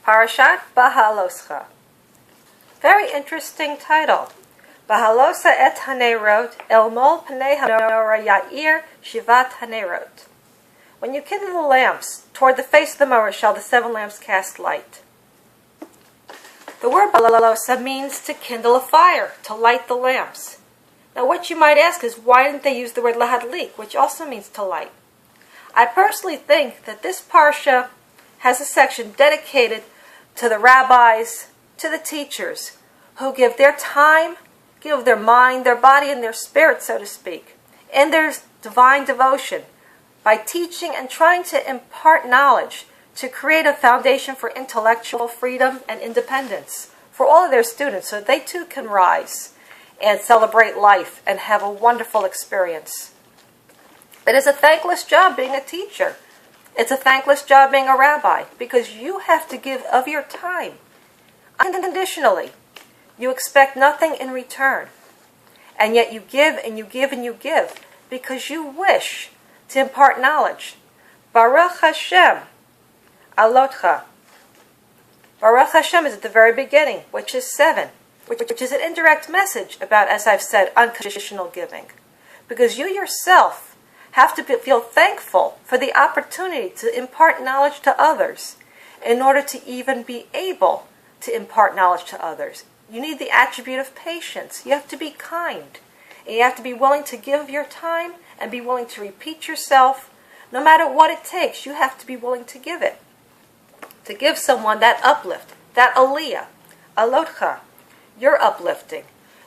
Parashat Beha'Aloscha. Very interesting title. Beha'Aloscha et hanerot el mol pnei hanorah ya'ir shivat hanerot. When you kindle the lamps, toward the face of the menorah shall the 7 lamps cast light. The word Beha'Aloscha means to kindle a fire, to light the lamps. Now what you might ask is, why didn't they use the word lahadlik, which also means to light? I personally think that this parsha has a section dedicated to the rabbis, to the teachers, who give their time, give their mind, their body, and their spirit, so to speak, in their divine devotion, by teaching and trying to impart knowledge to create a foundation for intellectual freedom and independence for all of their students, so that they too can rise and celebrate life and have a wonderful experience. It is a thankless job being a teacher. It's a thankless job being a rabbi, because you have to give of your time unconditionally. You expect nothing in return. And yet you give and you give and you give because you wish to impart knowledge. Baruch Hashem, alotcha. Baruch Hashem is at the very beginning, which is 7, which is an indirect message about, as I've said, unconditional giving. Because you yourself have to feel thankful for the opportunity to impart knowledge to others in order to even be able to impart knowledge to others. You need the attribute of patience. You have to be kind. And you have to be willing to give your time and be willing to repeat yourself. No matter what it takes, you have to be willing to give it. To give someone that uplift, that aliyah, alotcha, you're uplifting.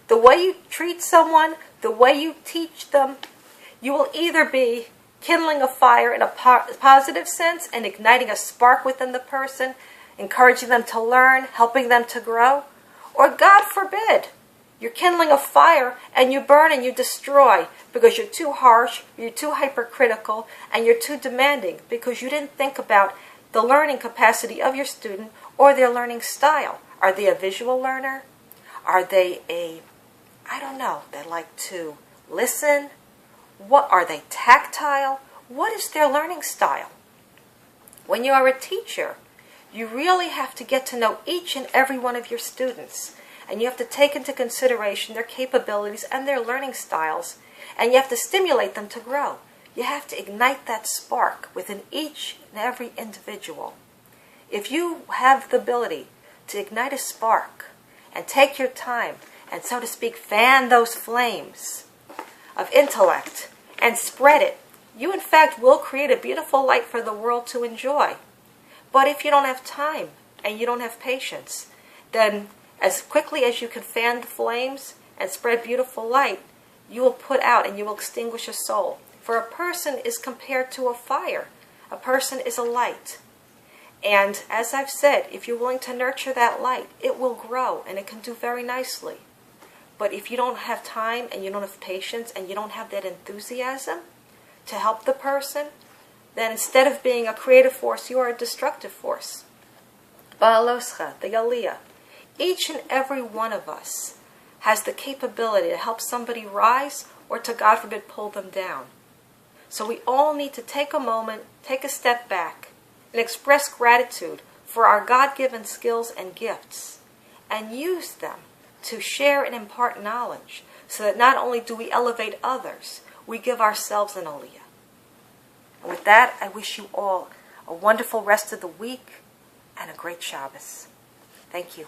The way you treat someone, the way you teach them, you will either be kindling a fire in a positive sense and igniting a spark within the person, encouraging them to learn, helping them to grow, or God forbid, you're kindling a fire and you burn and you destroy because you're too harsh, you're too hypercritical, and you're too demanding because you didn't think about the learning capacity of your student or their learning style. Are they a visual learner? Are they they like to listen? What are they, tactile? What is their learning style? When you are a teacher, you really have to get to know each and every one of your students, and you have to take into consideration their capabilities and their learning styles, and you have to stimulate them to grow. You have to ignite that spark within each and every individual. If you have the ability to ignite a spark and take your time and, so to speak, fan those flames of intellect and spread it, you in fact will create a beautiful light for the world to enjoy. But if you don't have time and you don't have patience, then as quickly as you can fan the flames and spread beautiful light, you will put out and you will extinguish a soul. For a person is compared to a fire. A person is a light. And as I've said, if you're willing to nurture that light, it will grow and it can do very nicely. But if you don't have time and you don't have patience and you don't have that enthusiasm to help the person, then instead of being a creative force, you are a destructive force. Beha'Aloscha, the aliyah. Each and every one of us has the capability to help somebody rise or to, God forbid, pull them down. So we all need to take a moment, take a step back, and express gratitude for our God-given skills and gifts, and use them to share and impart knowledge, so that not only do we elevate others, we give ourselves an aliyah. And with that, I wish you all a wonderful rest of the week and a great Shabbos. Thank you.